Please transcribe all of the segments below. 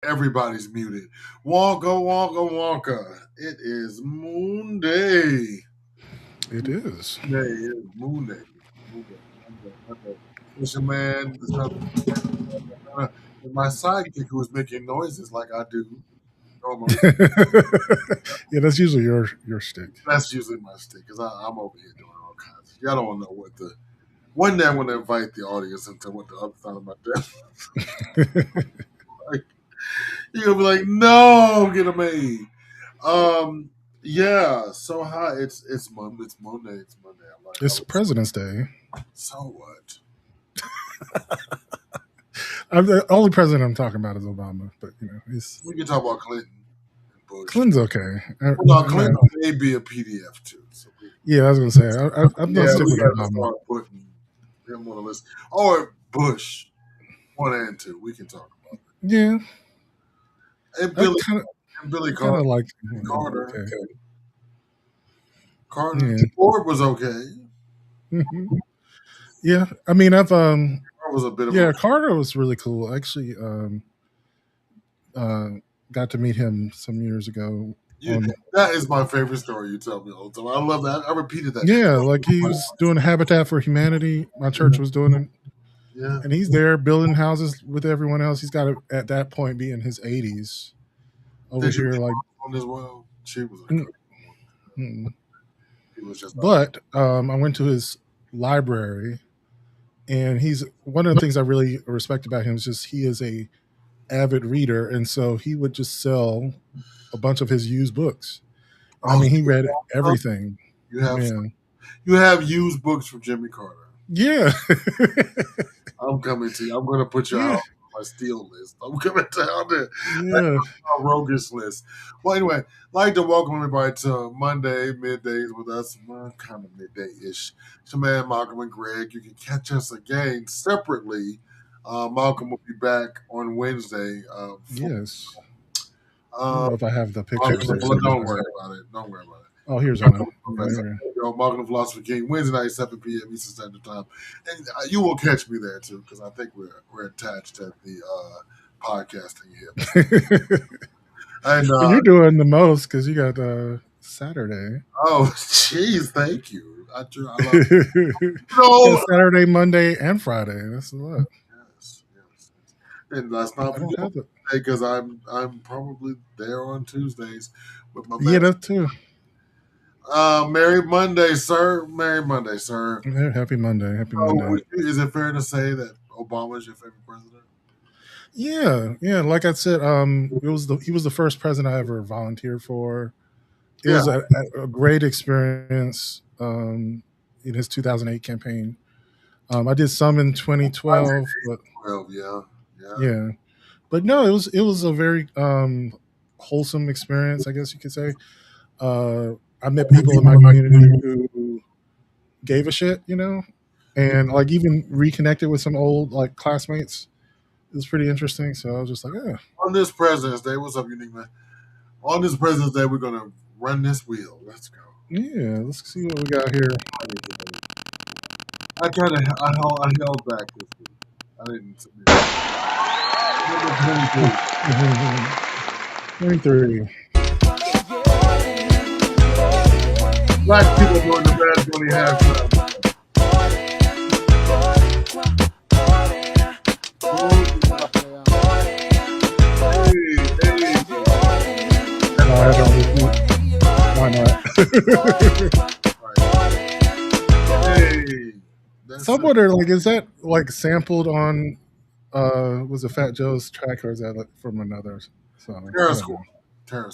Everybody's muted. Wonka, Wonka, Wonka. It is Moon Day. It is. It is Moon Day. Moon Day. Monday. It's your man, and my sidekick who is making noises like I do normally. Yeah, that's usually your stick. That's usually my stick because I'm over here doing all kinds. Y'all don't want to know what the. One day I'm going to invite the audience into what the other side of my desk. Like, you're going to be like, no, get a maid. Yeah. So hi, it's Monday. It's Monday. It's Monday. It's President's Day. So what? The only president I'm talking about is Obama, but he's We can talk about Clinton and Bush. Clinton's okay. Well, no, Clinton may be a PDF too. So Yeah, I was gonna say I'm not sticking with got to Obama. start putting him on the list. Or Bush, 1 and 2. We can talk about it. Yeah, And Billy kind of like Carter. Okay. Carter. Yeah. Ford was okay. Yeah, I mean I've Carter was a bit of Carter was really cool. I actually got to meet him some years ago. That is my favorite story you tell me all the time. I love that. I repeated that. Yeah, like he was doing Habitat for Humanity. My church was doing it. Yeah. And he's there building houses with everyone else. He's got to, at that point, be in his 80s. Over here, like on as well. She was. He was just. But I went to his library, and he's one of the things I really respect about him is just he is a avid reader, and so he would just sell a bunch of his used books. I mean, he read everything. You have used books from Jimmy Carter. Yeah. I'm coming to you. I'm going to put you out on my steal list. I'm coming down there. Yeah. My roguish list. Well, anyway, I'd like to welcome everybody to Monday middays with us. Well, kind of midday-ish. It's your man, Malcolm and Greg. You can catch us again separately. Malcolm will be back on Wednesday. Yes. I don't know if I have the pictures. Don't worry about it. Don't worry about it. Oh, here's one. Malcolm the Philosopher King, Wednesday night, 7 p.m. Eastern Standard Time. And you will catch me there, too, because I think we're attached at the podcasting here. And you're doing the most because you got Saturday. Oh, jeez, thank you. I love it. Saturday, Monday, and Friday. That's a lot. Yes. And that's not because I'm probably there on Tuesdays with my man. Yeah, that too. Merry Monday, sir. Merry Monday, sir. Happy Monday. Happy Monday. Is it fair to say that Obama is your favorite president? Yeah. Like I said, he was the first president I ever volunteered for. It was a great experience in his 2008 campaign. I did some in 2012, but yeah. But no, it was a very wholesome experience, I guess you could say. I met people in my community who gave a shit, and like even reconnected with some old like classmates. It was pretty interesting. So I was just like, yeah. On this President's Day, what's up, unique man? On this President's Day, we're gonna run this wheel. Let's go. Yeah, let's see what we got here. I held back this week. I didn't submit. 23. Black people doing the bad 20 half. Why not? Somewhat like, is that like sampled on was it Fat Joe's track, or is that like from another song? Terror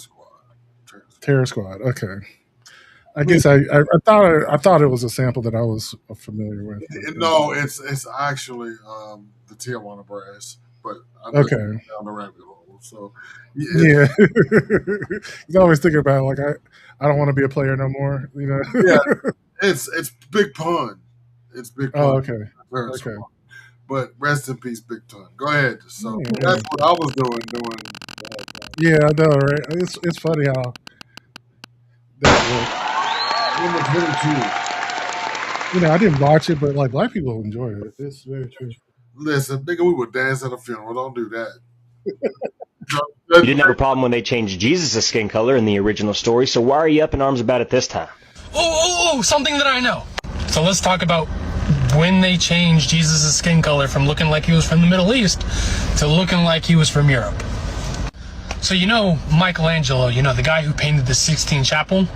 Squad. Okay. I guess I thought it was a sample that I was familiar with. No, it's actually the Tijuana Brass, but I'm okay down the rabbit hole. So yeah, he's always thinking about like I don't want to be a player no more. Yeah, it's Big Pun. It's Big Pun. Oh, okay. But rest in peace, Big Pun. Go ahead. So that's what I was doing. Yeah, I know, right? It's funny how that worked. I didn't watch it, but like black people enjoyed it. It's very true. Listen, nigga, we would dance at a funeral. Don't do that. You didn't have a problem when they changed Jesus' skin color in the original story, so why are you up in arms about it this time? Oh, something that I know. So let's talk about when they changed Jesus' skin color from looking like he was from the Middle East to looking like he was from Europe. So you know Michelangelo, the guy who painted the Sistine Chapel?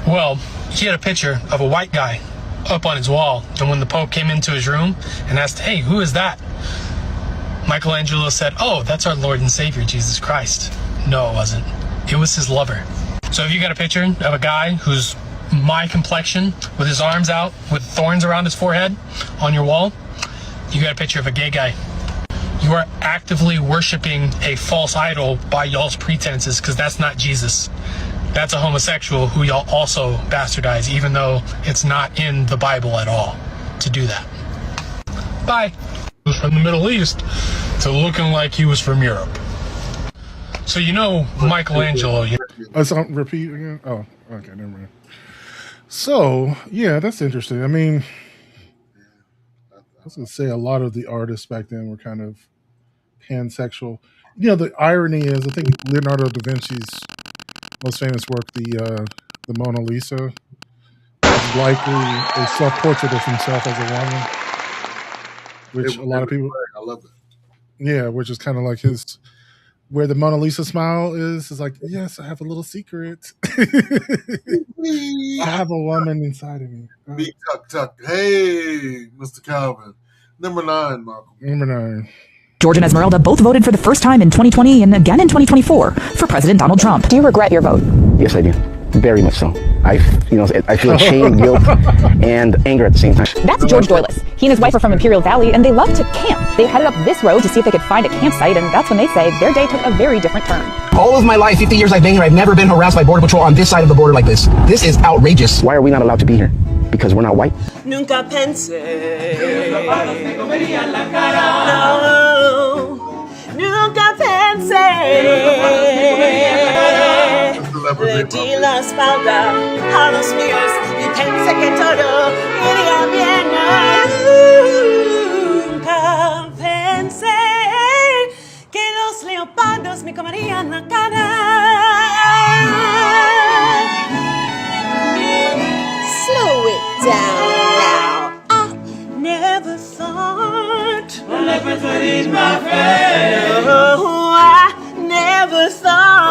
Well, he had a picture of a white guy up on his wall, and when the Pope came into his room and asked, "Hey, who is that?" Michelangelo said, "Oh, that's our Lord and Savior, Jesus Christ." No, it wasn't. It was his lover. So if you got a picture of a guy who's my complexion, with his arms out, with thorns around his forehead on your wall, you got a picture of a gay guy. You are actively worshiping a false idol by y'all's pretenses, because that's not Jesus. That's a homosexual who y'all also bastardize, even though it's not in the Bible at all to do that. Bye. He was from the Middle East to looking like he was from Europe. So you know Michelangelo. So repeat again? Oh, okay, never mind. So, yeah, that's interesting. I mean, I was going to say a lot of the artists back then were kind of pansexual. The irony is, I think Leonardo da Vinci's most famous work, the Mona Lisa, is likely a self-portrait of himself as a woman, which a lot of people... I love it. Yeah, which is kind of like his... Where the Mona Lisa smile is like, yes, I have a little secret. I have a woman inside of me. Big tuck. Hey, Mr. Calvin. Number 9, Malcolm. Number 9. George and Esmeralda both voted for the first time in 2020 and again in 2024 for President Donald Trump. Do you regret your vote? Yes, I do. Very much so. I feel shame, guilt, and anger at the same time. That's George Doylis. He and his wife are from Imperial Valley, and they love to camp. They headed up this road to see if they could find a campsite, and that's when they say their day took a very different turn. All of my life, 50 years I've been here, I've never been harassed by Border Patrol on this side of the border like this. This is outrageous. Why are we not allowed to be here? Because we're not white? Nunca pensé. No, nunca pensé. Le di la espalda a los míos y pensé que todo iría bien. Nunca pensé que los leopardos me comerían la cara. Slow it down now. I never thought the leopards would eat my face. No, I never thought.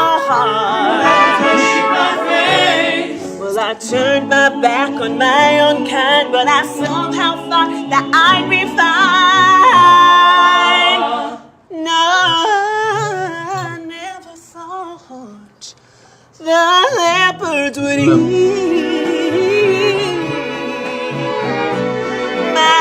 Well, I turned my back on my own kind, but I somehow thought that I'd be fine. No, I never thought the leopards would eat my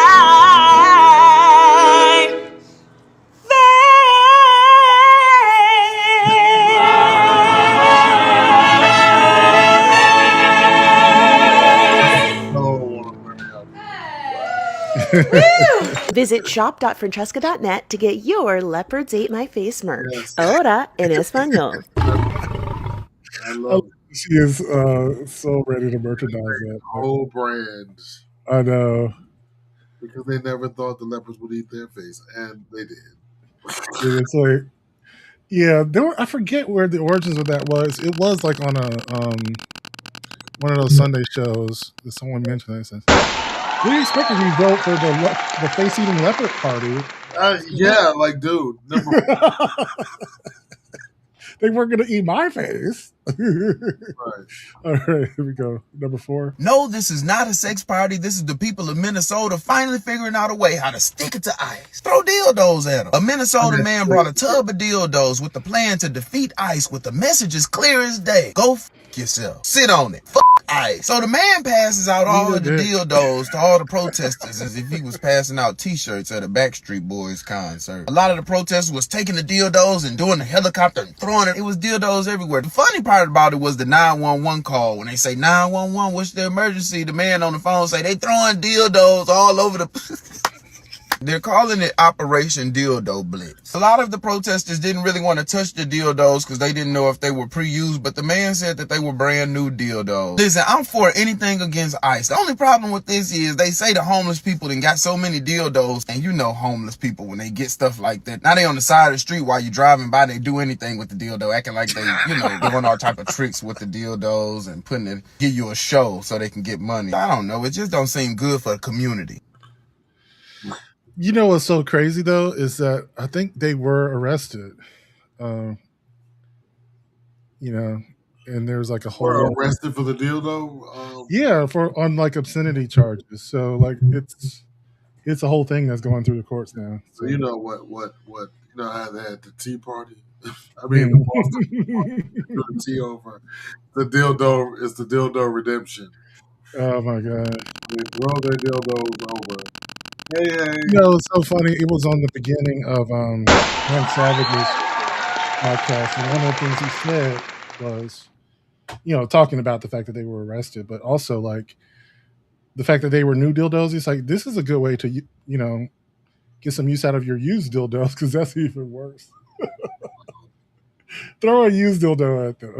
Visit shop.francesca.net to get your Leopards Ate My Face merch. Yes. Ahora en español. I love it. She is so ready to merchandise that whole brand. I know. Because they never thought the leopards would eat their face, and they did. It's like, yeah, I forget where the origins of that was. It was like on a one of those Sunday shows that someone mentioned. They said, "What do you expect if you vote for the face-eating leopard party?" Yeah, like, dude. They weren't going to eat my face. Right. All right, here we go. Number 4. No, this is not a sex party. This is the people of Minnesota finally figuring out a way how to stick it to ICE. Throw dildos at them. A Minnesota man brought a tub of dildos with the plan to defeat ICE with the message as clear as day. Go f*** yourself. Sit on it. F*** ICE. So the man passes out all of the dildos to all the protesters as if he was passing out t-shirts at a Backstreet Boys concert. A lot of the protesters was taking the dildos and doing the helicopter and throwing it. It was dildos everywhere. The funny part about it was the 911 call. When they say 911, what's the emergency? The man on the phone say they throwing dildos all over the... They're calling it Operation Dildo Blitz. A lot of the protesters didn't really want to touch the dildos because they didn't know if they were pre-used, but the man said that they were brand new dildos. Listen, I'm for anything against ICE. The only problem with this is they say the homeless people done got so many dildos, and you know homeless people, when they get stuff like that, now they on the side of the street while you're driving by, they do anything with the dildo, acting like they, you know, doing all type of tricks with the dildos and putting it, give you a show so they can get money. I don't know. It just don't seem good for the community. You know what's so crazy though is that I think they were arrested. You know, and there's like a whole Were arrested for the dildo. Yeah, on like obscenity charges. So like it's a whole thing that's going through the courts now. So you know what you know how they had the Tea Party. I mean, the tea over the dildo is the dildo redemption. Oh my god! They throw their dildos over. Hey. You know, it's so funny. It was on the beginning of Hank Savage's podcast, and one of the things he said was, you know, talking about the fact that they were arrested, but also like the fact that they were new dildos. He's like, this is a good way to, you know, get some use out of your used dildos because that's even worse. Throw a used dildo at them.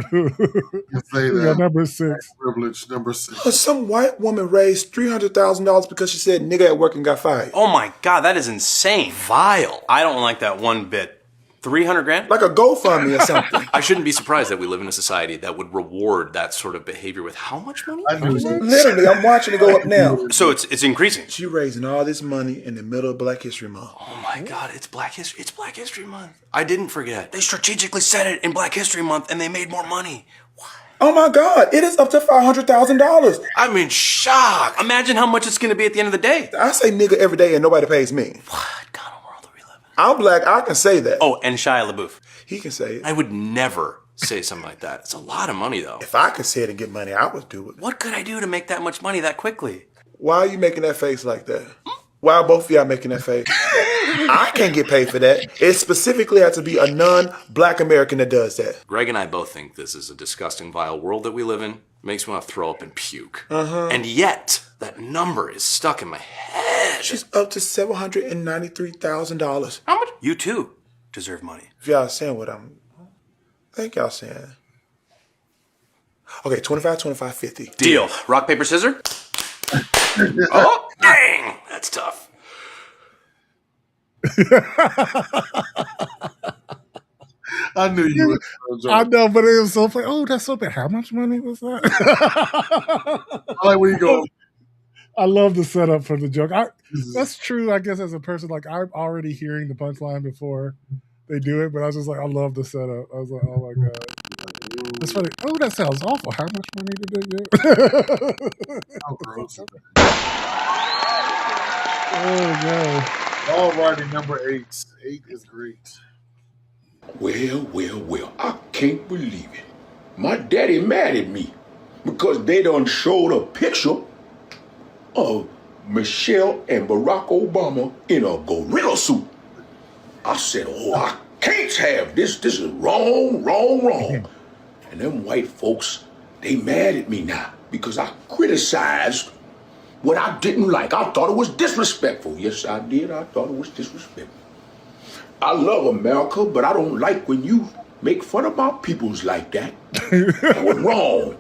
Say that. Number 6. Privilege number 6. Some white woman raised $300,000 because she said nigga at work and got fired. Oh my God, that is insane. Vile. I don't like that one bit. 300 grand? Like a GoFundMe or something. I shouldn't be surprised that we live in a society that would reward that sort of behavior with how much money? Literally, I'm watching it go up now. So it's increasing. She raising all this money in the middle of Black History Month. Oh my God, it's Black History Month. I didn't forget. They strategically said it in Black History Month and they made more money. What? Oh my God, it is up to $500,000. I'm in shock. Imagine how much it's going to be at the end of the day. I say nigga every day and nobody pays me. What kind of world are we living in? I'm black, I can say that. Oh, and Shia LaBeouf. He can say it. I would never say something like that. It's a lot of money, though. If I could say it and get money, I would do it. What could I do to make that much money that quickly? Why are you making that face like that? Why are both of y'all making that face? I can't get paid for that. It specifically has to be a non-black American that does that. Greg and I both think this is a disgusting, vile world that we live in. Makes me want to throw up and puke. And yet, that number is stuck in my head. She's up to $793,000. How much? You too deserve money. If y'all saying what I think y'all saying. Okay, 25, 25, 50. Deal. Rock, paper, scissors? Oh, dang! That's tough. I knew you would. I know, but it was so funny. Oh, that's so bad. How much money was that? I like where you go. I love the setup for the joke. That's true, I guess, as a person. Like, I'm already hearing the punchline before they do it, but I was just like, I love the setup. I was like, oh my God. It's funny. Oh, that sounds awful. How much money did they get? How gross. Oh, God. All righty, number 8. 8 is great. Well, I can't believe it. My daddy mad at me because they done showed a picture of Michelle and Barack Obama in a gorilla suit. I said, oh, I can't have this. This is wrong. And them white folks, they mad at me now because I criticized what I didn't like. I thought it was disrespectful. Yes, I did. I thought it was disrespectful. I love America, but I don't like when you make fun of my peoples like that. That was wrong.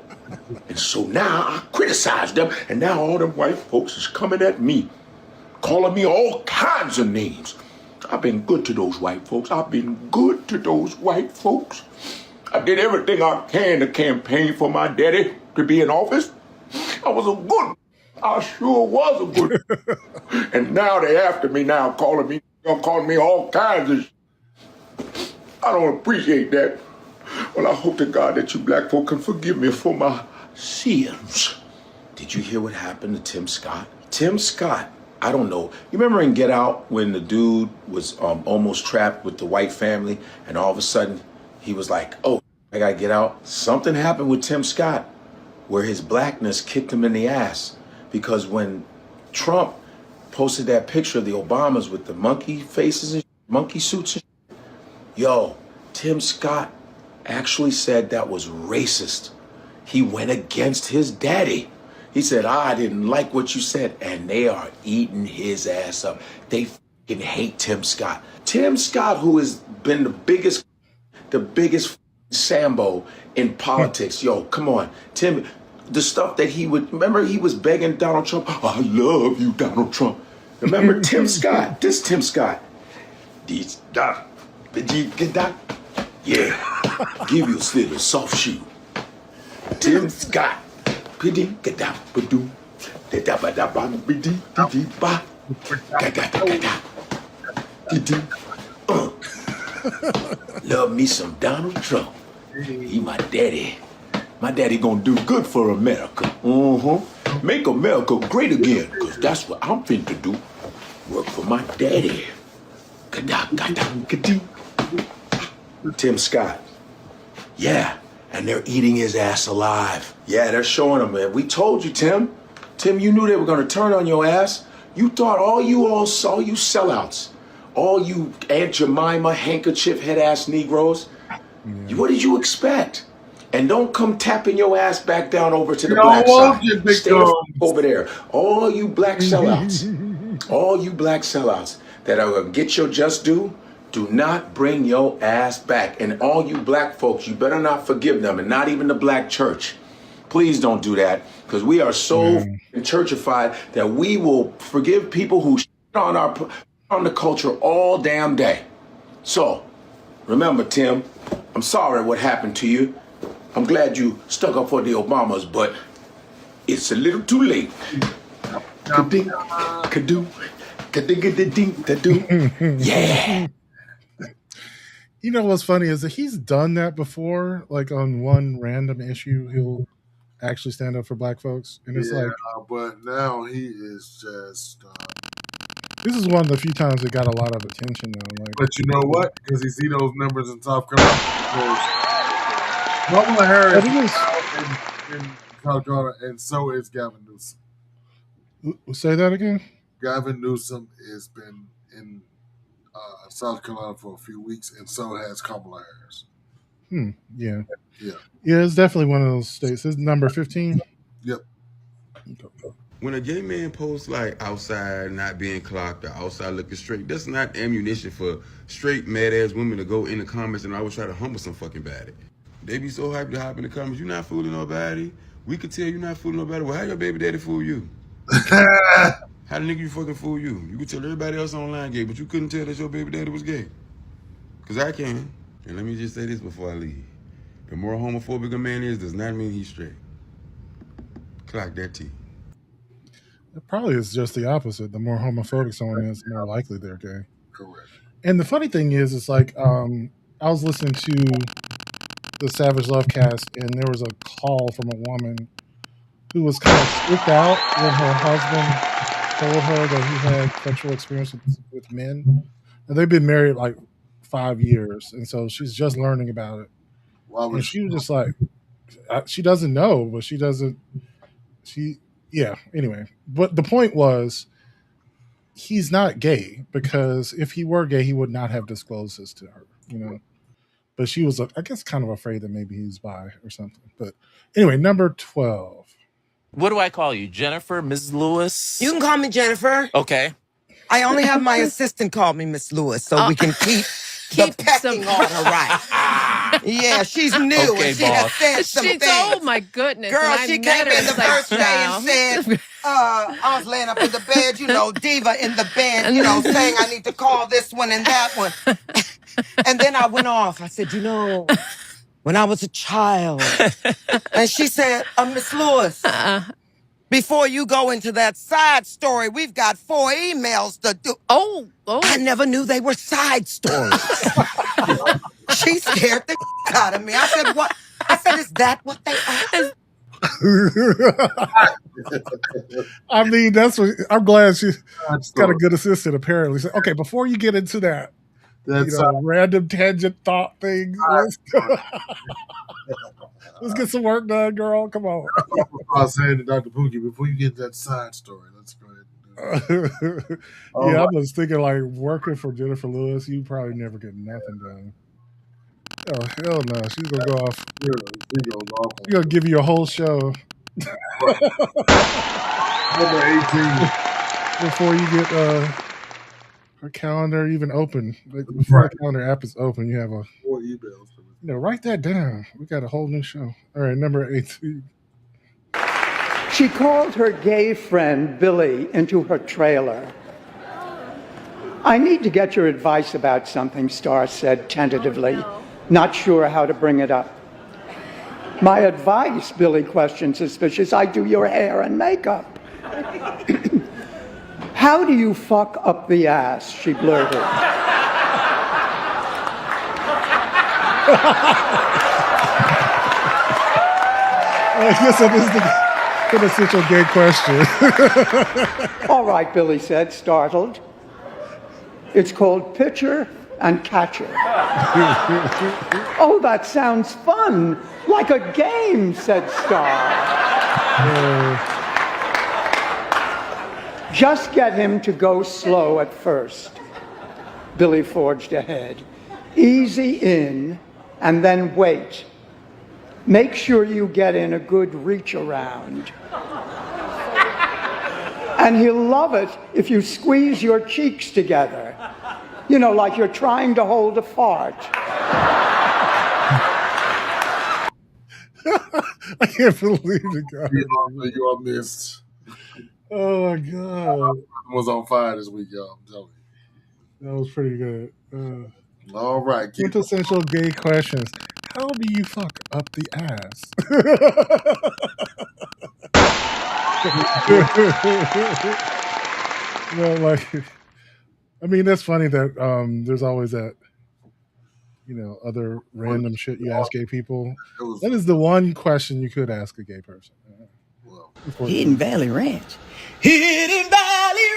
And so now I criticize them, and now all them white folks is coming at me, calling me all kinds of names. I've been good to those white folks. I did everything I can to campaign for my daddy to be in office. I sure was a good. And now they after me now, calling me all kinds of I don't appreciate that. Well, I hope to God that you black folk can forgive me for my sins. Did you hear what happened to Tim Scott? Tim Scott, I don't know. You remember in Get Out when the dude was almost trapped with the white family and all of a sudden he was like, oh, I gotta get out? Something happened with Tim Scott where his blackness kicked him in the ass because when Trump posted that picture of the Obamas with the monkey faces and monkey suits and yo, Tim Scott actually said that was racist. He went against his daddy. He said, I didn't like what you said, and they are eating his ass up. They can hate Tim Scott. Tim Scott, who has been the biggest Sambo in politics. Yo, come on. Tim, the stuff that he would, remember he was begging Donald Trump, I love you, Donald Trump. Remember Tim Scott? This Tim Scott. Yeah, give you a little soft shoe. Tim Scott. Love me some Donald Trump. He my daddy. My daddy gonna do good for America. Make America great again, because that's what I'm finna do. Work for my daddy. Tim Scott. Yeah, and they're eating his ass alive. Yeah, they're showing him, man. We told you, Tim. Tim, you knew they were gonna turn on your ass. You thought all you sellouts, all you Aunt Jemima handkerchief head ass Negroes. What did you expect? And don't come tapping your ass back down over to the black side. Stay over there. All you black sellouts, that are gonna get your just due, do not bring your ass back. And all you black folks, you better not forgive them, and not even the black church. Please don't do that, because we are so churchified that we will forgive people who shit on the culture all damn day. So, remember, Tim, I'm sorry what happened to you. I'm glad you stuck up for the Obamas, but it's a little too late. Yeah. You know what's funny is that he's done that before, like on one random issue, he'll actually stand up for black folks. And it's like, but now he is just. This is one of the few times it got a lot of attention, though. Like, but you know what? Because you see those numbers in South Carolina. Kamala Harris in South Carolina, and so is Gavin Newsom. Say that again? Gavin Newsom has been in South Carolina for a few weeks, and so has Kamala Harris. Yeah. Yeah. Yeah, it's definitely one of those states. It's number 15. Yep. When a gay man posts like outside not being clocked or outside looking straight, that's not ammunition for straight mad ass women to go in the comments and always try to humble some fucking baddie. They be so hyped to hop in the comments, you not fooling nobody. We could tell you not fooling nobody. Well, how your baby daddy fool you? How the nigga you fucking fool you? You could tell everybody else online gay, but you couldn't tell that your baby daddy was gay. Because I can. And let me just say this before I leave. The more homophobic a man is, does not mean he's straight. Clock that T. It probably is just the opposite. The more homophobic someone is, the more likely they're gay. Correct. And the funny thing is, it's like, I was listening to the Savage Love cast, and there was a call from a woman who was kind of freaked out when her husband told her that he had sexual experience with men. And they've been married like 5 years, and so she's just learning about it. And she was just like, she doesn't know, but anyway. But the point was, he's not gay, because if he were gay, he would not have disclosed this to her, you know. But she was, I guess, kind of afraid that maybe he's bi or something. But anyway, number 12. What do I call you? Jennifer? Mrs. Lewis? You can call me Jennifer. Okay. I only have my assistant call me Miss Lewis, so we can keep the pecking order right. Yeah, she's new, Okay, and she has boss. said some things. Oh my goodness. Girl, and I she met came her, in the it's like, first day and said, I was laying up in the bed, you know, diva in the bed, you know, saying I need to call this one and that one. And then I went off. I said, you know, when I was a child. And she said, Miss Lewis, before you go into that side story, we've got 4 emails to do. Oh. I never knew they were side stories. She scared the out of me. I said, what? I said, is that what they are? I mean, that's what I'm glad she's got a good assistant, apparently. So, okay, before you get into that, random tangent thought thing, let's get some work done, girl. Come on. I was saying to Dr. Pookie, before you get that side story, let's go ahead and do it. I was thinking, like, working for Jennifer Lewis, you probably never get nothing done. Oh, hell no. She's going to go off. She's going to give you a whole show. Number 18. Before you get her calendar even open. Like, before the calendar app is open, you have a 4 emails. write that down. We got a whole new show. All right, number 18. She called her gay friend Billy into her trailer. I need to get your advice about something, Star said tentatively, not sure how to bring it up. My advice, Billy questioned, suspicious. I do your hair and makeup. How do you fuck up the ass? She blurted. I guess that is the quintessential gay question. All right, Billy said, startled. It's called pitcher and catcher. Oh, that sounds fun. Like a game, said Star. Just get him to go slow at first. Billy forged ahead. Easy in, and then wait. Make sure you get in a good reach around. And he'll love it if you squeeze your cheeks together. You know, like you're trying to hold a fart. I can't believe it, guys. You all missed. Oh my god. Was on fire this week, y'all. I'm telling you. That was pretty good. All right. Quintessential gay questions. How do you fuck up the ass? Well, like, I mean, that's funny that there's always that, other random shit you ask gay people. That is the one question you could ask a gay person. Hidden Valley Ranch. Hidden Valley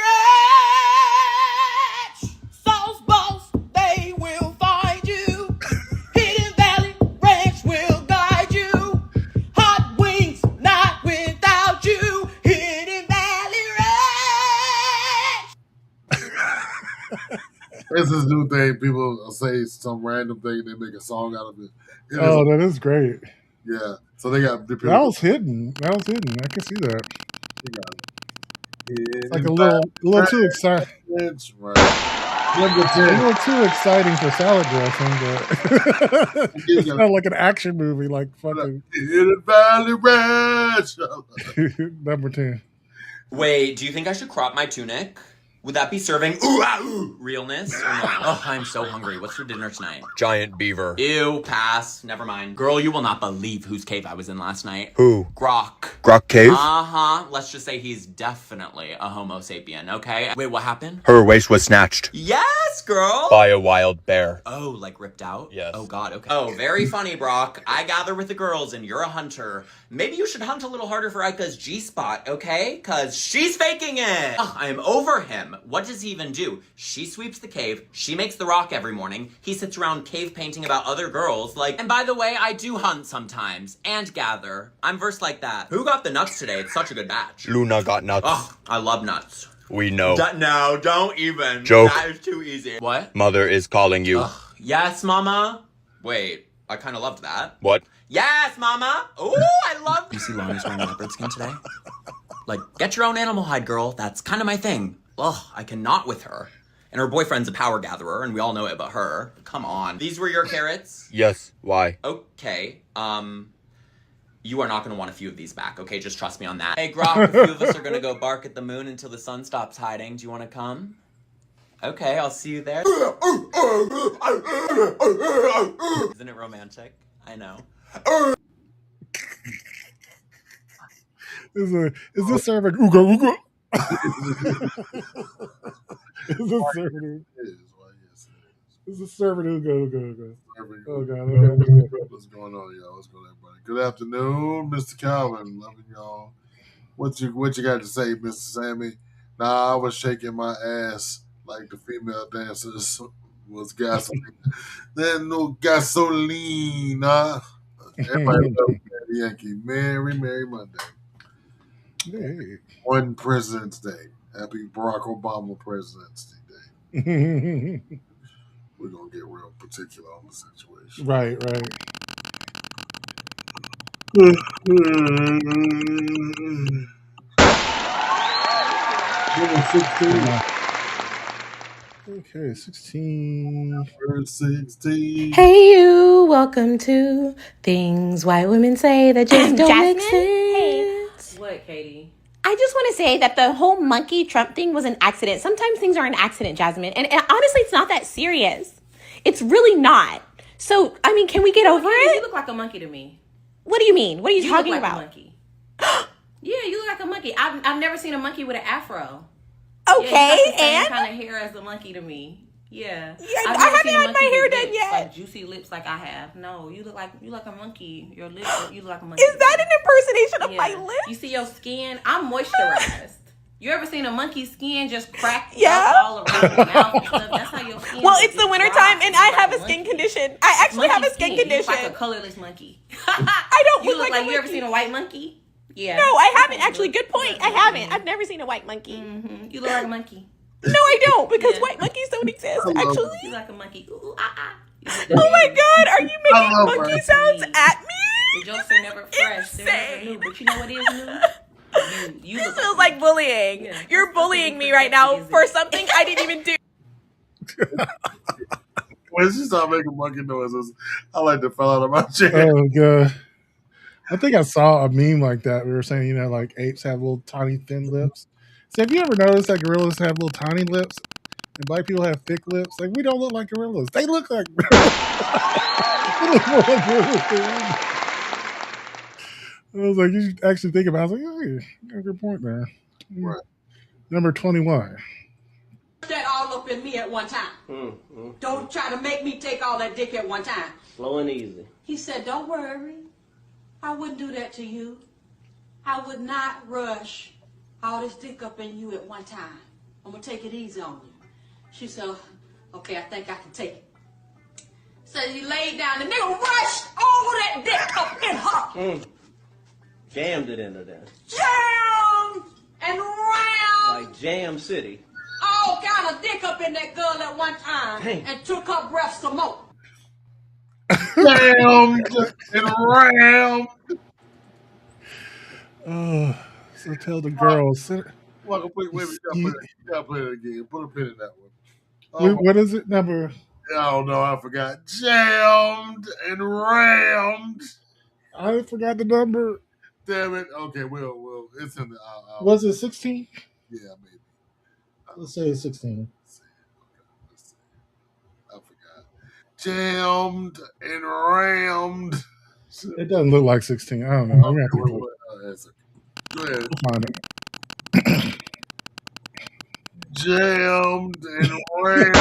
Ranch. Sauce balls, they will find you. Hidden Valley Ranch will guide you. Hot wings, not without you. Hidden Valley Ranch. This is new thing. People say some random thing, they make a song out of it. That is great. Yeah. So they got That was hidden. I can see that. It's like a little too exciting. Right. A little too exciting for salad dressing, but it's not like an action movie like fucking Hidden Valley Ranch. Number 10. Wait, do you think I should crop my tunic? Would that be serving realness or not? Oh, I'm so hungry. What's for dinner tonight? Giant beaver. Ew, pass. Never mind. Girl, you will not believe whose cave I was in last night. Who? Grok. Grok Cave? Uh-huh. Let's just say he's definitely a homo sapien, okay? Wait, what happened? Her waist was snatched. Yes, girl! By a wild bear. Oh, like ripped out? Yes. Oh, God, okay. Oh, very funny, Brock. I gather with the girls and you're a hunter. Maybe you should hunt a little harder for Ika's G-spot, okay? Cause she's faking it! Ugh, I am over him. What does he even do? She sweeps the cave, she makes the rock every morning, he sits around cave painting about other girls, like, and by the way, I do hunt sometimes, and gather. I'm versed like that. Who got the nuts today? It's such a good batch. Luna got nuts. Ugh, I love nuts. We know. No, don't even. Joke. That is too easy. What? Mother is calling you. Ugh, yes, mama? Wait, I kind of loved that. What? Yes, mama! Ooh, I love... You see Lonnie's wearing leopard skin today? Like, get your own animal hide, girl. That's kind of my thing. Ugh, I cannot with her. And her boyfriend's a power gatherer, and we all know it about her. Come on. These were your carrots? Yes, why? Okay, you are not going to want a few of these back, okay? Just trust me on that. Hey, Grok, a few of us are going to go bark at the moon until the sun stops hiding. Do you want to come? Okay, I'll see you there. Isn't it romantic? I know. Is this serving ooga ooga? Is this serving ooga ooga ooga? Oh God! What's going on, y'all? What's going on, everybody? Good afternoon, Mr. Calvin. Loving y'all. What you got to say, Mr. Sammy? Nah, I was shaking my ass like the female dancers was gasoline. There's no gasoline. Everybody loves Yankee. Merry Monday. Hey. One President's Day. Happy Barack Obama President's Day. We're going to get real particular on the situation. Right. Okay, 16. 16. Hey you, welcome to Things White Women Say That Just Don't Make Jasmine? Sense. What, Katie? I just want to say that the whole monkey Trump thing was an accident. Sometimes things are an accident, Jasmine. And honestly, it's not that serious. It's really not. So, I mean, can we get over You it? look like a monkey to me. What do you mean? What are you talking look like about? A monkey. Yeah, you look like a monkey. I've never seen a monkey with an afro. Okay, you got the same and? kind of hair as the monkey to me. Yeah. I I've never haven't seen a had my monkey hair with done lips, yet. like juicy lips like I have. No, you look like a monkey. Your lips, you look like a monkey. Is that an impersonation of my lips? You see your skin? I'm moisturized. You ever seen a monkey's skin just crack Yeah. all around the mouth and stuff? That's how your skin Well, is. it's the wintertime, and I have a skin condition. I actually have a skin You look condition. like a colorless monkey. I don't You look like a you ever monkey. seen a white monkey? Yeah. No, I haven't actually. Good point. I haven't. I've never seen a white monkey. Mm-hmm. You look like a monkey. No, I don't, because white monkeys don't exist, actually. You like a monkey. Ooh, ah, ah. Oh my god, are you making monkey sounds at me? The jokes are never fresh. They're never new. But you know what is new? You This look feels like bullying. You're bullying me right now for something I didn't even do. When she started making monkey noises, I like to fell out of my chair. Oh god. I think I saw a meme like that. We were saying, like apes have little tiny thin lips. So have you ever noticed that gorillas have little tiny lips and black people have thick lips? Like we don't look like gorillas. They look like gorillas. They look more like gorillas than we. I was like, you should actually think about it. I was like, oh, you got a good point there. Right. Number 21. That all up in me at one time. Don't try to make me take all that dick at one time. Slow and easy. He said, don't worry. I wouldn't do that to you. I would not rush all this dick up in you at one time. I'm going to take it easy on you. She said, okay, I think I can take it. So he laid down. The nigga rushed all that dick up in her. Jammed it into there. Jammed and round. Like Jam City. All kind of dick up in that girl at one time. Dang. And took her breath some more. Rammed and rammed. Oh, so tell the girls. Well, wait, you gotta play it again. Put a pin in that one. What is it? Number? I don't know. I forgot. Jammed and rammed. I forgot the number. Damn it. Okay, well, it's in the. Was it 16? Yeah, maybe. Let's say it's 16. I forgot. Jammed and rammed. It doesn't look like 16. I don't know. I'm gonna have to look. Go ahead. We'll find it. Jammed and rammed.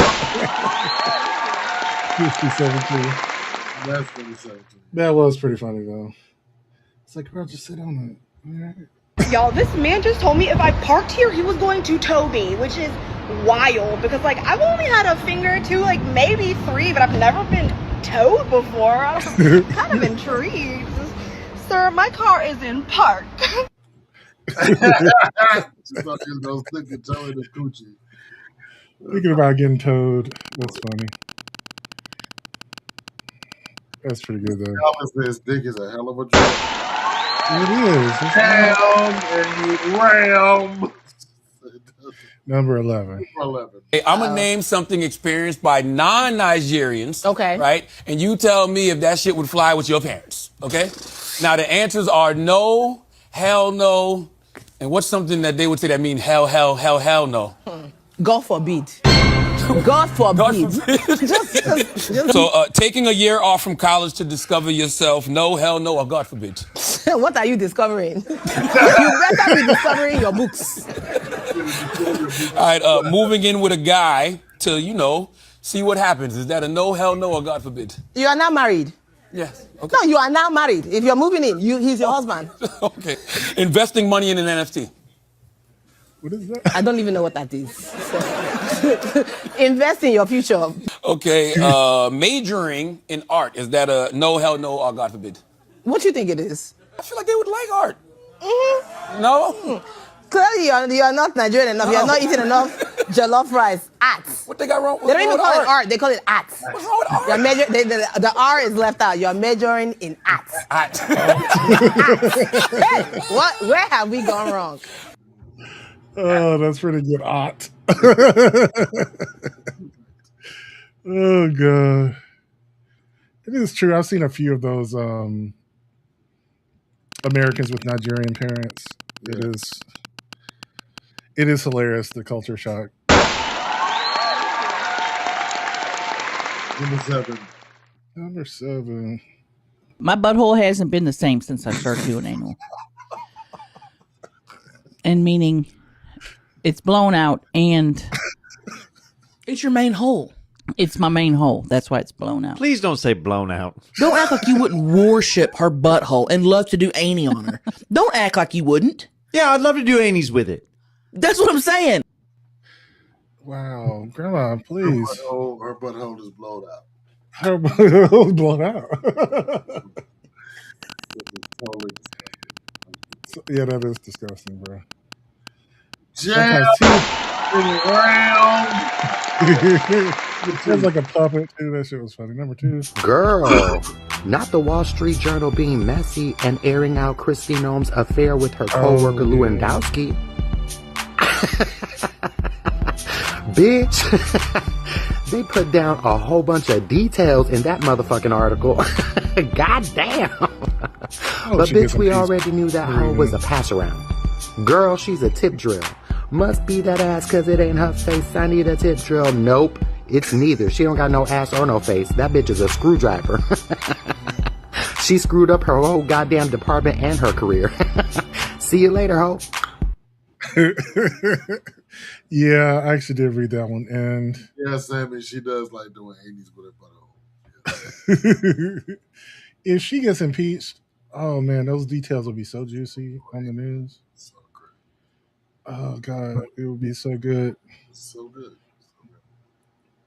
17. That's pretty 17. That was pretty funny though. It's like, girl, just sit on it. All right. Y'all, this man just told me if I parked here, he was going to tow me, which is wild because, like, I've only had a finger or two, like maybe 3, but I've never been towed before. I'm kind of intrigued. Sir, my car is in park. She's not just gonna stick the toe in the coochie. Thinking about getting towed. That's funny. That's pretty good though. Elvis says dick is a hell of a drug. It is. It's Ram and ram. Number 11. Hey, I'm gonna name something experienced by non-Nigerians. Okay. Right? And you tell me if that shit would fly with your parents. Okay? Now the answers are no, hell no, and what's something that they would say that mean hell no? God forbid. God forbid. So taking a year off from college to discover yourself, no, hell no, or God forbid. What are you discovering? You better be discovering your books. All right, moving in with a guy to, see what happens. Is that a no, hell no, or God forbid? You are now married. Yes. Okay. No, you are now married. If you're moving in, he's your husband. Okay. Investing money in an NFT. What is that? I don't even know what that is. So. Invest in your future. Okay. Majoring in art. Is that a no, hell no, or God forbid? What do you think it is? I feel like they would like art. No? Clearly, you are not Nigerian enough. You are not eating enough jollof rice. Art. What they got wrong? They don't even call it art. They call it art. What's wrong with art? The R is left out. You are majoring in art. Art. Hey, where have we gone wrong? Oh, that's pretty good. Art. Oh god, it is true. I've seen a few of those Americans with Nigerian parents. It is hilarious, the culture shock. Number 7. My butthole hasn't been the same since I started doing anal. And meaning it's blown out and it's your main hole. It's my main hole. That's why it's blown out. Please don't say blown out. Don't act like you wouldn't worship her butthole and love to do annie on her. Don't act like you wouldn't. Yeah, I'd love to do annies with it. That's what I'm saying. Wow, Grandma, please. Her butthole is blown out. Her butthole is blown out. Yeah, that is disgusting, bro. Jam It's like a puppet too. That shit was funny. Number 2. Girl, not the Wall Street Journal being messy and airing out Kristi Noem's affair with her co-worker Lewandowski. Bitch, they put down a whole bunch of details in that motherfucking article. God damn. But bitch, we already knew that hoe was a pass around. Girl, she's a tip drill. Must be that ass cause it ain't her face. I need a tip drill. Nope, it's neither. She don't got no ass or no face. That bitch is a screwdriver. She screwed up her whole goddamn department and her career. See you later, hoe. Yeah, I actually did read that one. And yeah, Sammy, she does like doing 80s with her butthole. If she gets impeached, oh man, those details will be so juicy on the news. So great. Oh god, it would be so good. So good.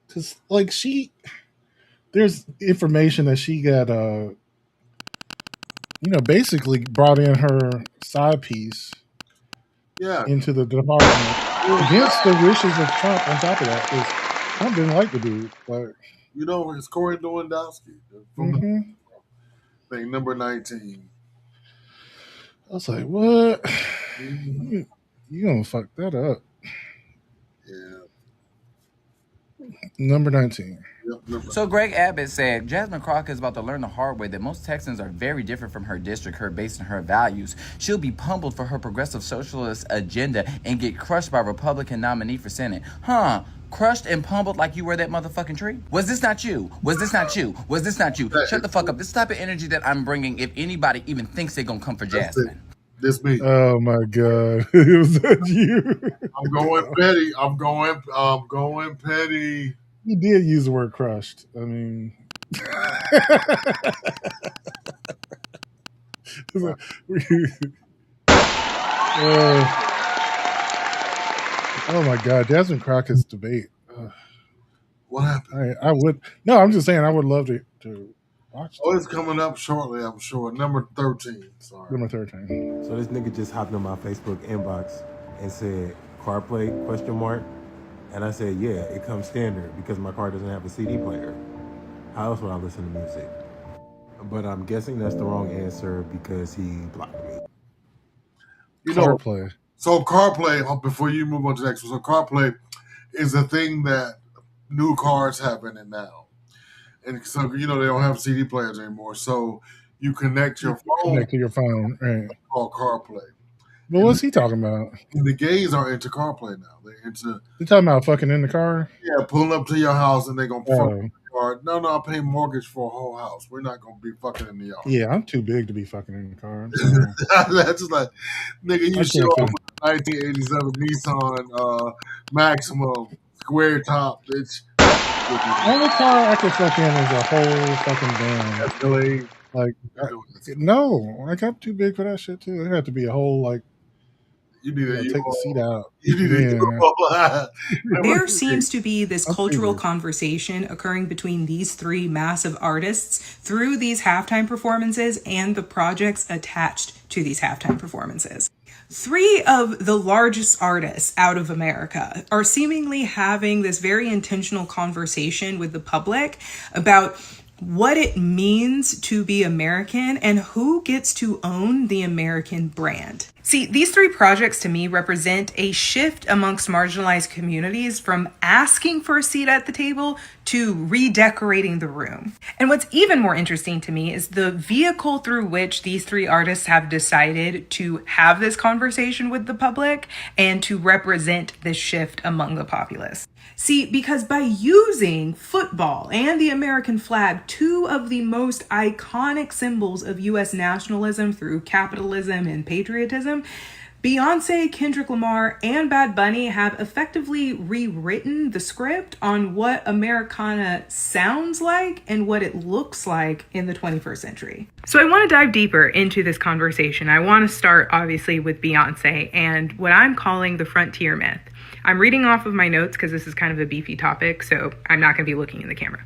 Cause like there's information that she got, basically brought in her side piece. Yeah. Into the department against the wishes of Trump. On top of that, because Trump didn't like the dude. Like, it's Corey Lewandowski from thing number 19. I was like, what? You gonna fuck that up? Yeah. Number 19. So Greg Abbott said, Jasmine Crockett is about to learn the hard way that most Texans are very different from her district, based on her values. She'll be pummeled for her progressive socialist agenda and get crushed by Republican nominee for Senate. Huh? Crushed and pummeled like you were that motherfucking tree? Was this not you? Was this not you? Was this not you? Shut the fuck up. This type of energy that I'm bringing, if anybody even thinks they're gonna come for Jasmine. This me. Oh my god. It was that you. I'm going petty. I'm going petty. He did use the word crushed. I mean, oh my god, Jasmine Crockett's debate. What happened? I'm just saying I would love to watch. Oh, it's coming up shortly, I'm sure. Number 13. Sorry. Number 13. So this nigga just hopped on my Facebook inbox and said, CarPlay, ? And I said, yeah, it comes standard because my car doesn't have a CD player. How else would I listen to music? But I'm guessing that's the wrong answer because he blocked me. CarPlay. So CarPlay, before you move on to the next one, so CarPlay is a thing that new cars have in it now. And so, they don't have CD players anymore. So you connect your phone. Connect to your phone, right. Called CarPlay. Well, what's he talking about? And the gays are into CarPlay now. They're talking about fucking in the car? Yeah, pulling up to your house and they're going to fuck in the car. No, I pay mortgage for a whole house. We're not going to be fucking in the yard. Yeah, I'm too big to be fucking in the car. That's just like, nigga, you show up with a 1987 Nissan Maxima square top, bitch. The only car I could fuck in is a whole fucking van. That's really... I'm too big for that shit too. It had to be a whole you need to take the seat out. There seems to be this cultural conversation occurring between these three massive artists through these halftime performances and the projects attached to these halftime performances. Three of the largest artists out of America are seemingly having this very intentional conversation with the public about what it means to be American and who gets to own the American brand. See, these three projects to me represent a shift amongst marginalized communities from asking for a seat at the table to redecorating the room. And what's even more interesting to me is the vehicle through which these three artists have decided to have this conversation with the public and to represent this shift among the populace. See, because by using football and the American flag, two of the most iconic symbols of U.S. nationalism through capitalism and patriotism, Beyonce, Kendrick Lamar, and Bad Bunny have effectively rewritten the script on what Americana sounds like and what it looks like in the 21st century. So I want to dive deeper into this conversation. I want to start, obviously, with Beyonce and what I'm calling the frontier myth. I'm reading off of my notes because this is kind of a beefy topic, so I'm not going to be looking in the camera.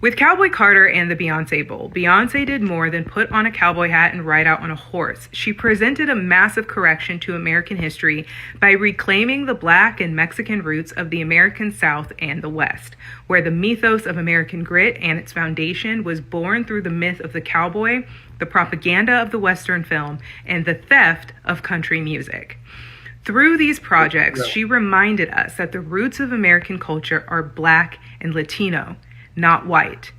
With Cowboy Carter and the Beyonce Bowl, Beyonce did more than put on a cowboy hat and ride out on a horse. She presented a massive correction to American history by reclaiming the Black and Mexican roots of the American South and the West, where the mythos of American grit and its foundation was born through the myth of the cowboy, the propaganda of the Western film, and the theft of country music. Through these projects, she reminded us that the roots of American culture are Black and Latino, not white.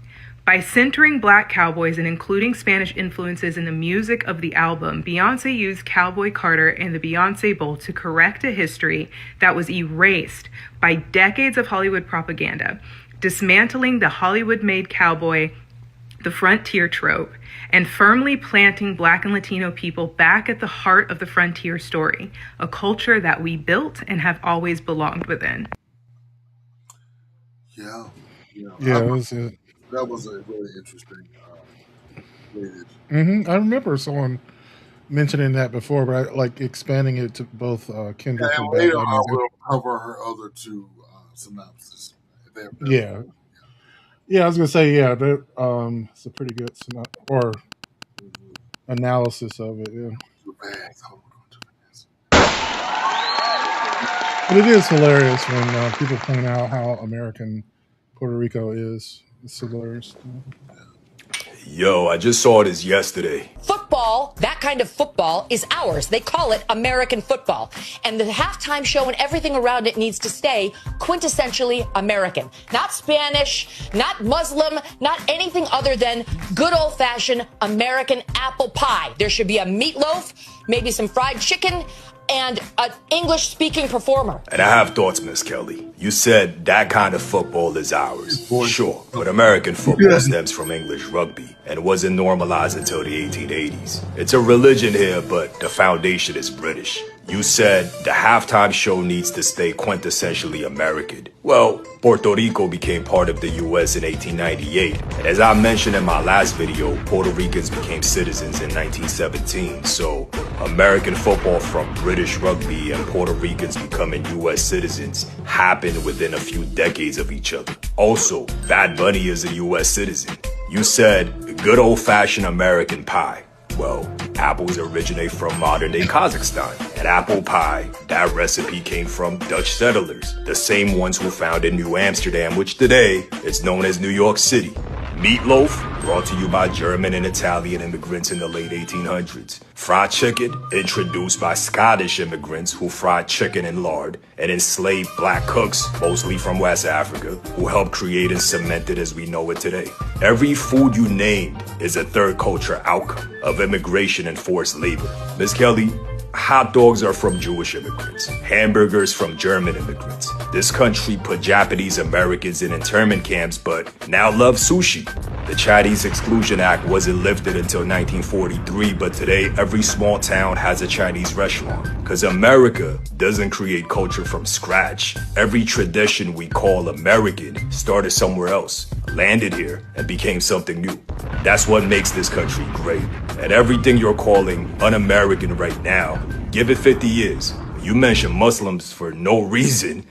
By centering Black cowboys and including Spanish influences in the music of the album, Beyonce used Cowboy Carter and the Beyonce Bowl to correct a history that was erased by decades of Hollywood propaganda, dismantling the Hollywood-made cowboy, the frontier trope, and firmly planting Black and Latino people back at the heart of the frontier story, a culture that we built and have always belonged within. Yeah. That was it. That was a really interesting message. I remember someone mentioning that before, but I like expanding it to both Kendrick And and Bad later Bunny. I will cover her other two synopses. Yeah, I was gonna say it's a pretty good analysis of it. Yeah, but it is hilarious when people point out how American Puerto Rico is. It's hilarious. Yo, I just saw this yesterday. Football, that kind of football, is ours. They call it American football. And the halftime show and everything around it needs to stay quintessentially American. Not Spanish, not Muslim, not anything other than good old-fashioned American apple pie. There should be a meatloaf, maybe some fried chicken, and an English-speaking performer. And I have thoughts, Miss Kelly. You said that kind of football is ours. Sure, but American football stems from English rugby and wasn't normalized until the 1880s. It's a religion here, but the foundation is British. You said the halftime show needs to stay quintessentially American. Well, Puerto Rico became part of the U.S. in 1898. And as I mentioned in my last video, Puerto Ricans became citizens in 1917. So American football from British rugby and Puerto Ricans becoming U.S. citizens happened within a few decades of each other. Also, Bad Bunny is a U.S. citizen. You said good old-fashioned American pie. Well, apples originate from modern-day Kazakhstan. And apple pie, that recipe came from Dutch settlers, the same ones who founded New Amsterdam, which today is known as New York City. Meatloaf, brought to you by German and Italian immigrants in the late 1800s. Fried chicken, introduced by Scottish immigrants who fried chicken in lard, and enslaved black cooks, mostly from West Africa, who helped create and cement it as we know it today. Every food you named is a third culture outcome of immigration and forced labor. Miss Kelly, hot dogs are from Jewish immigrants, hamburgers from German immigrants. This country put Japanese Americans in internment camps, but now loves sushi. The Chinese Exclusion Act wasn't lifted until 1943, but today every small town has a Chinese restaurant. Because America doesn't create culture from scratch. Every tradition we call American started somewhere else, landed here, and became something new. That's what makes this country great. And everything you're calling un-American right now, give it 50 years. You mention Muslims for no reason,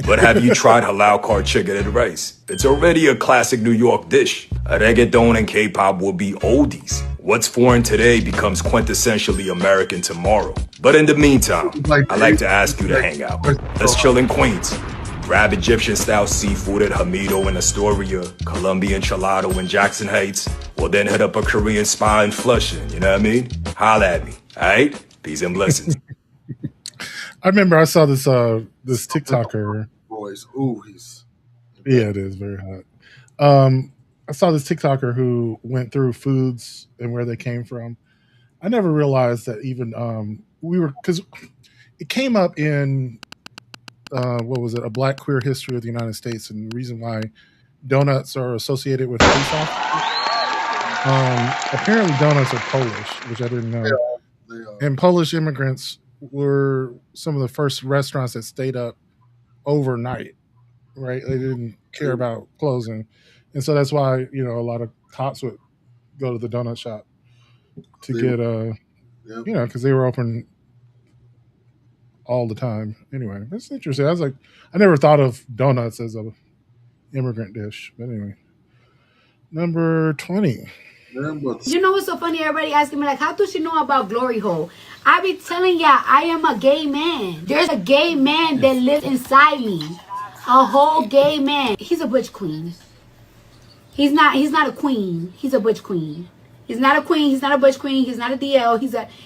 but have you tried halal car chicken and rice? It's already a classic New York dish. Reggaeton and K-pop will be oldies. What's foreign today becomes quintessentially American tomorrow. But in the meantime, I'd like to ask you to hang out. Let's chill in Queens. Grab Egyptian-style seafood at Hamido in Astoria, Colombian Chelado in Jackson Heights, or then hit up a Korean spa in Flushing, you know what I mean? Holla at me, alright? Peace and blessings. I remember I saw this this TikToker. Boys, ooh, he's Yeah, it is very hot. I saw this TikToker who went through foods and where they came from. I never realized that even we were, because it came up in what was it, a Black Queer History of the United States, and the reason why donuts are associated with police officers. Apparently, donuts are Polish, which I didn't know. And Polish immigrants were some of the first restaurants that stayed up overnight. Right? They didn't care about closing, and so that's why a lot of cops would go to the donut shop to get because they were open all the time. Anyway, that's interesting. I was like, I never thought of donuts as a immigrant dish, but anyway. Number 20. You know what's so funny? Everybody asking me, like, how does she know about Glory Hole? I be telling ya, I am a gay man. There's a gay man that lives inside me. A whole gay man. He's a butch queen. He's not a queen. He's a butch queen. He's not a queen. He's not a butch queen. He's not a DL.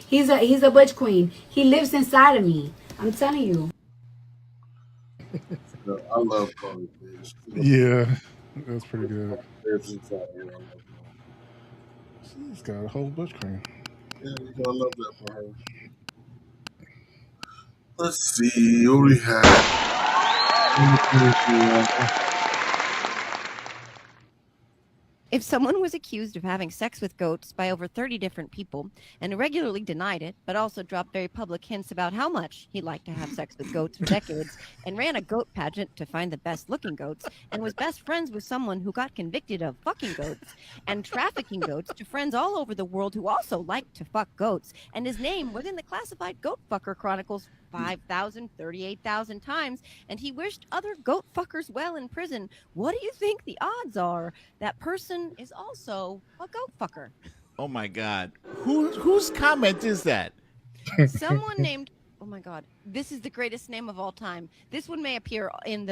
He's a butch queen. He lives inside of me. I'm telling you. I love Chloe. Yeah, that's pretty good. She's got a whole butch queen. Yeah, you gotta love that for her. Let's see what we have. If someone was accused of having sex with goats by over 30 different people and regularly denied it, but also dropped very public hints about how much he liked to have sex with goats for decades, and ran a goat pageant to find the best looking goats, and was best friends with someone who got convicted of fucking goats and trafficking goats to friends all over the world who also liked to fuck goats, and his name was in the classified Goat Fucker Chronicles 5,000, 38,000 times, and he wished other goat fuckers well in prison, what do you think the odds are that person is also a goat fucker? Oh my God. Whose comment is that? Someone named, oh my God, this is the greatest name of all time. This one may appear in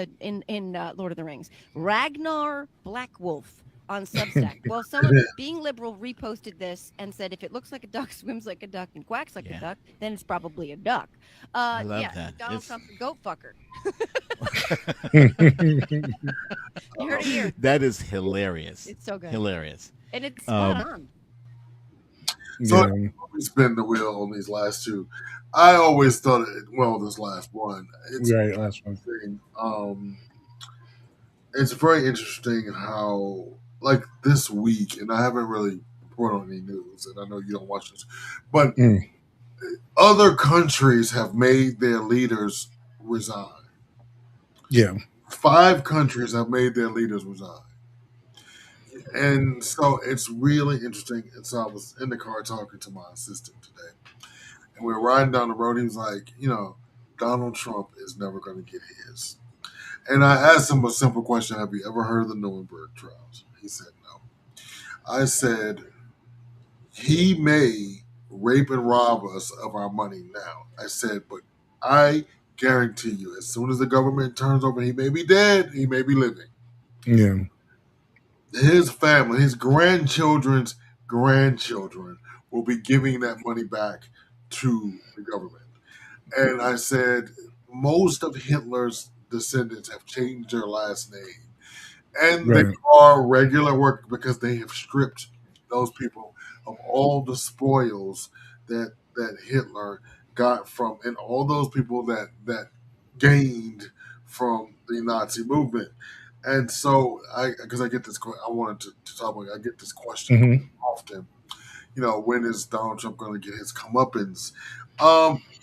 Lord of the Rings. Ragnar Blackwolf on Substack. Well, someone being liberal reposted this and said, if it looks like a duck, swims like a duck, and quacks like a duck, then it's probably a duck. I love that. Donald Trump's a goat fucker. You heard it here. That is hilarious. It's so good. Hilarious. And it's spot on. So we spin the wheel on these last two. I always thought this last one. It's right, last one. It's very interesting how, like, this week, and I haven't really reported on any news, and I know you don't watch this, but other countries have made their leaders resign. Yeah. 5 countries have made their leaders resign. And so it's really interesting. And so I was in the car talking to my assistant today, and we were riding down the road. He was like, Donald Trump is never going to get his. And I asked him a simple question. Have you ever heard of the Nuremberg trials? He said no. I said, he may rape and rob us of our money now. I said, but I guarantee you, as soon as the government turns over, he may be dead, he may be living. Yeah. His family, his grandchildren's grandchildren will be giving that money back to the government. And I said, most of Hitler's descendants have changed their last name. And they are regular work because they have stripped those people of all the spoils that Hitler got from, and all those people that gained from the Nazi movement. And so, because I get this, I wanted to talk about. I get this question often. When is Donald Trump going to get his comeuppance?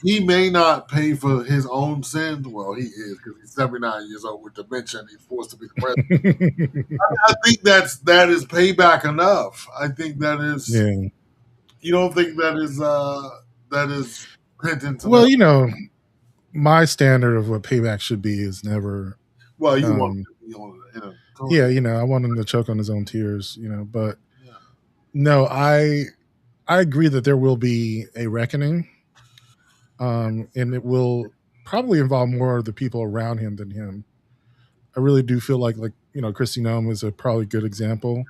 He may not pay for his own sins. Well, he is, because he's 79 years old with dementia, and he's forced to be the president. I think that is payback enough. I think that is. Yeah. You don't think that is penance? Well, my standard of what payback should be is never. Well, you want him to be on I want him to choke on his own tears, but no, I agree that there will be a reckoning, and it will probably involve more of the people around him than him. I really do feel like Kristi Noem is a probably good example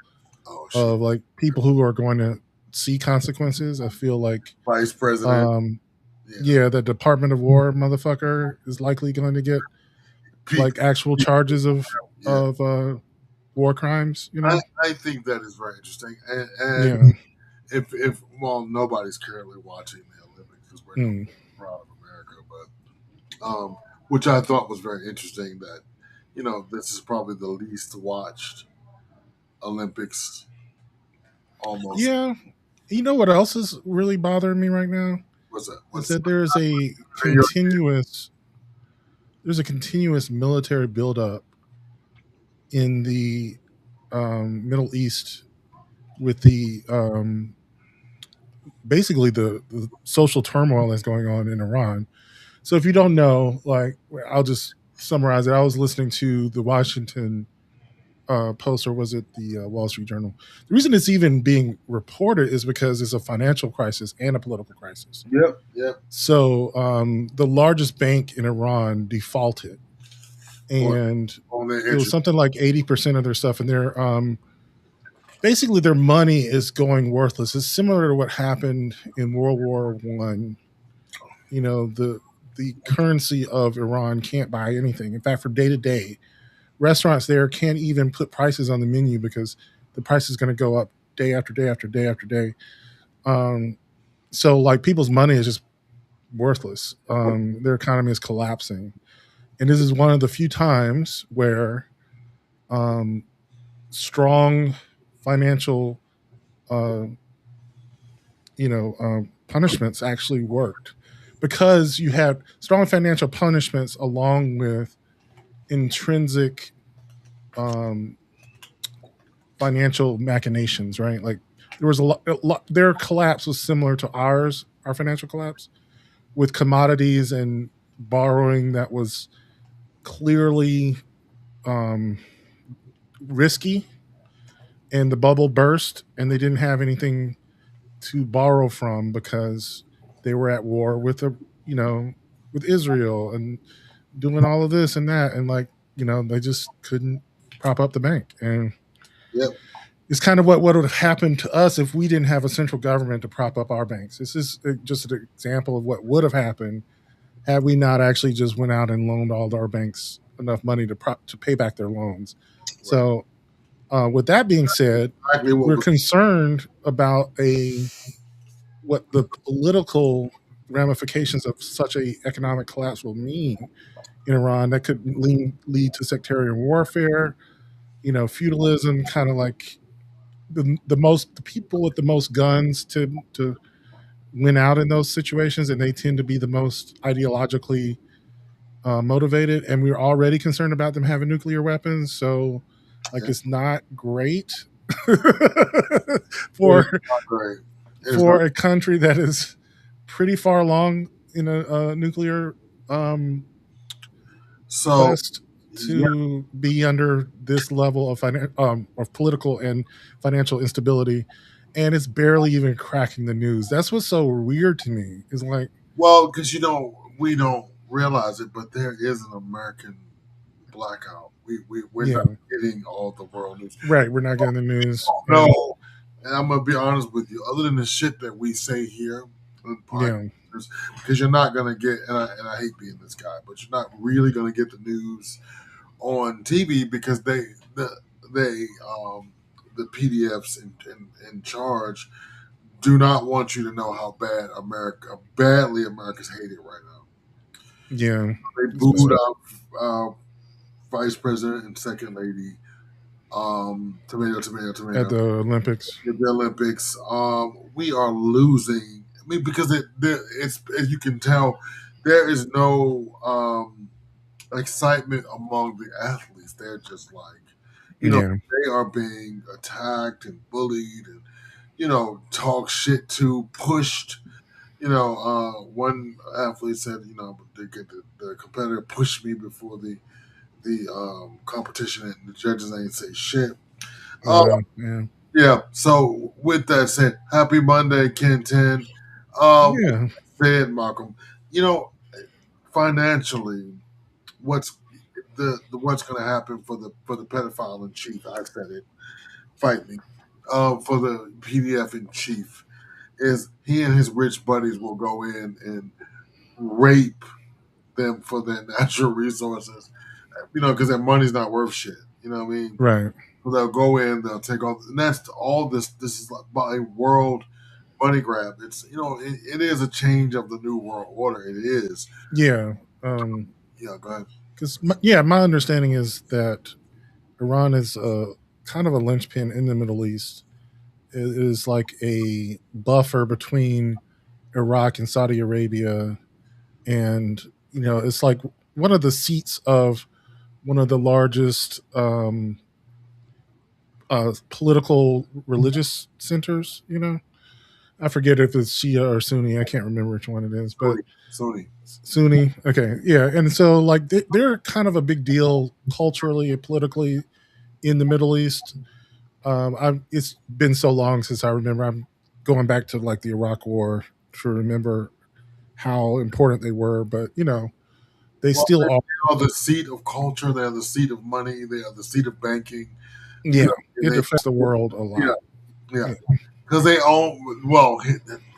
of like people who are going to see consequences. I feel like Vice President. Yeah, the Department of War motherfucker is likely going to get like actual charges of war crimes. You know, I think that is very interesting, and yeah. if nobody's currently watching the Olympics because we're not proud of America, but which I thought was very interesting that this is probably the least watched Olympics almost. Yeah. You know what else is really bothering me right now? What's that? Is that there's a continuous military buildup in the Middle East with the basically the social turmoil that's going on in Iran. So if you don't know, like, I'll just summarize it. I was listening to the Washington Post, or was it the Wall Street Journal? The reason it's even being reported is because it's a financial crisis and a political crisis. Yep. So the largest bank in Iran defaulted, and it was something like 80% of their stuff, and their basically their money is going worthless. It's similar to what happened in World War I. You know, the currency of Iran can't buy anything. In fact, from day to day, restaurants there can't even put prices on the menu because the price is going to go up day after day after day after day. So like people's money is just worthless. Their economy is collapsing. And this is one of the few times where strong financial, punishments actually worked, because you had strong financial punishments along with intrinsic financial machinations, right? Like there was a lot, their collapse was similar to our financial collapse, with commodities and borrowing that was clearly risky, and the bubble burst and they didn't have anything to borrow from because they were at war with with Israel and doing all of this and that, and they just couldn't prop up the bank. And it's kind of what would have happened to us if we didn't have a central government to prop up our banks. This is just an example of what would have happened had we not actually just went out and loaned all our banks enough money to pay back their loans. Right. So with that being said, we're concerned about what the political ramifications of such a economic collapse will mean in Iran. That could lead to sectarian warfare, feudalism, kind of like the people with the most guns to win out in those situations, and they tend to be the most ideologically motivated. And we're already concerned about them having nuclear weapons, so it's not great for a country that is pretty far along in a nuclear quest to be under this level of political and financial instability, and it's barely even cracking the news. That's what's so weird to me. Is like, well, because we don't realize it, but there is an American blackout. We're not getting all the world news. Right, we're not getting the news. No, and I'm gonna be honest with you. Other than the shit that we say here, because you're not gonna get, and I hate being this guy, but you're not really gonna get the news on TV because the PDFs in charge do not want you to know how badly America's hated right now. Yeah, they booed out Vice President and Second Lady, tomato at the Olympics. At the Olympics, we are losing. I mean, because it's, as you can tell, there is no excitement among the athletes. They're just like, they are being attacked and bullied and talk shit to, pushed. One athlete said, the competitor pushed me before the competition, and the judges ain't say shit. Yeah. So with that said, happy Monday, Ken 10. Said Malcolm, financially, what's going to happen for the pedophile in chief? I said it. Fight me. For the PDF in chief, is he and his rich buddies will go in and rape them for their natural resources, because their money's not worth shit. You know what I mean? Right. So they'll go in, they'll take all, and that's all this. This is like by world money grab. It's it is a change of the new world order. It is. Yeah. Yeah. Go ahead. Because my understanding is that Iran is kind of a linchpin in the Middle East. It is like a buffer between Iraq and Saudi Arabia, and it's like one of the seats of one of the largest political religious centers. I forget if it's Shia or Sunni. I can't remember which one it is, but Sunni. Okay, yeah, and so like they're kind of a big deal culturally and politically in the Middle East. It's been so long since I remember. I'm going back to like the Iraq War to remember how important they were, but they still are the seat of culture. They're the seat of money. They are the seat of banking. Yeah, it affects the world a lot. Yeah, because they own. Well,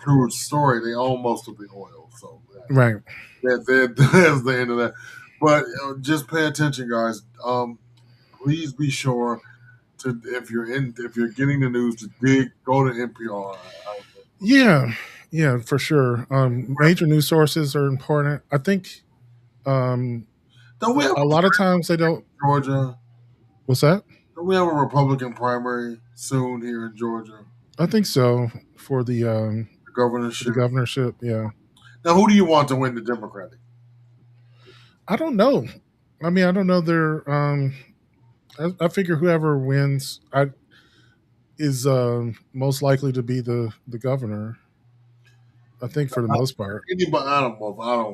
true story. They own most of the oil. So right. That's the end of that. But just pay attention, guys. Please be sure to if you're getting the news to go to NPR. Yeah, for sure. Major news sources are important. I think a lot of times they don't. Georgia. What's that? Don't we have a Republican primary soon here in Georgia? I think so for the governorship. The governorship, yeah. Now, who do you want to win the Democratic? I don't know. I mean, I don't know. I figure whoever wins is most likely to be the governor. I think for the most part. Anybody, I don't